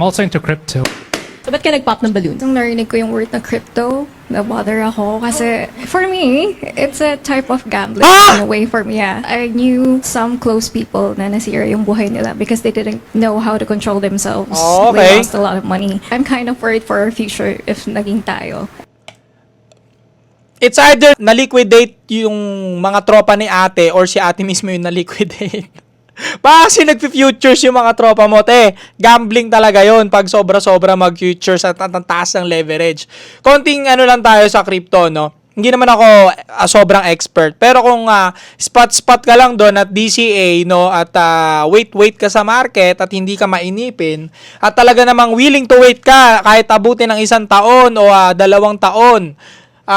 Also into crypto. So, ba't ka nag-pop ng balloon? Nung narinig ko yung word na crypto, na-bother ako kasi for me, it's a type of gambling in a way for me. Yeah. I knew some close people na nasira yung buhay nila because they didn't know how to control themselves. Oh, They okay. lost a lot of money. I'm kind of worried for our future if naging tayo. It's either na-liquidate yung mga tropa ni ate or si ate mismo yung na-liquidate. Pa kasi nag-futures yung mga tropa mo, te. Gambling talaga yon pag sobra-sobra mag-futures at ang taas ng leverage. Konting ano lang tayo sa crypto, no? Hindi naman ako sobrang expert. Pero kung spot-spot ka lang doon at DCA, no, at wait ka sa market at hindi ka mainipin, at talaga namang willing to wait ka kahit abutin ng 1 taon o 2 taon,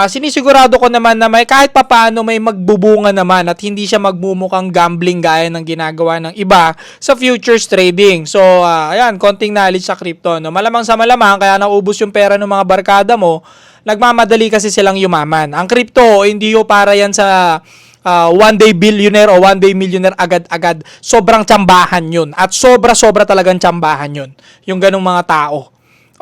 sinisigurado ko naman na may kahit papaano may magbubunga naman at hindi siya magmumukhang gambling gaya ng ginagawa ng iba sa futures trading. So, ayan, konting knowledge sa crypto. No? Malamang sa malamang, kaya naubos yung pera ng mga barkada mo, nagmamadali kasi silang yumaman. Ang crypto, hindi yung para yan sa one day billionaire o one day millionaire agad-agad. Sobrang tsambahan yun. At sobra-sobra talagang tsambahan yun. Yung ganong mga tao.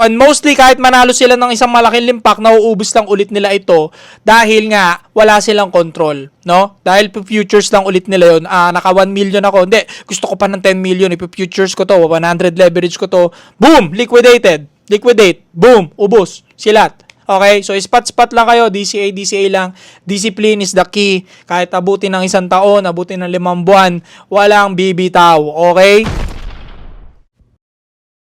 And mostly kahit manalo sila ng isang malaking limpak, nauubos lang ulit nila ito dahil nga wala silang control, no? Dahil futures lang ulit nila yun. Naka 1 million ako. Hindi, gusto ko pa ng 10 million. Futures ko to, 100 leverage ko to. Boom! Liquidated. Liquidate. Boom! Ubos. Silat. Okay? So, spot-spot lang kayo. DCA lang. Discipline is the key. Kahit abutin ng 1 taon, abutin ng 5 buwan, walang bibitaw. Okay?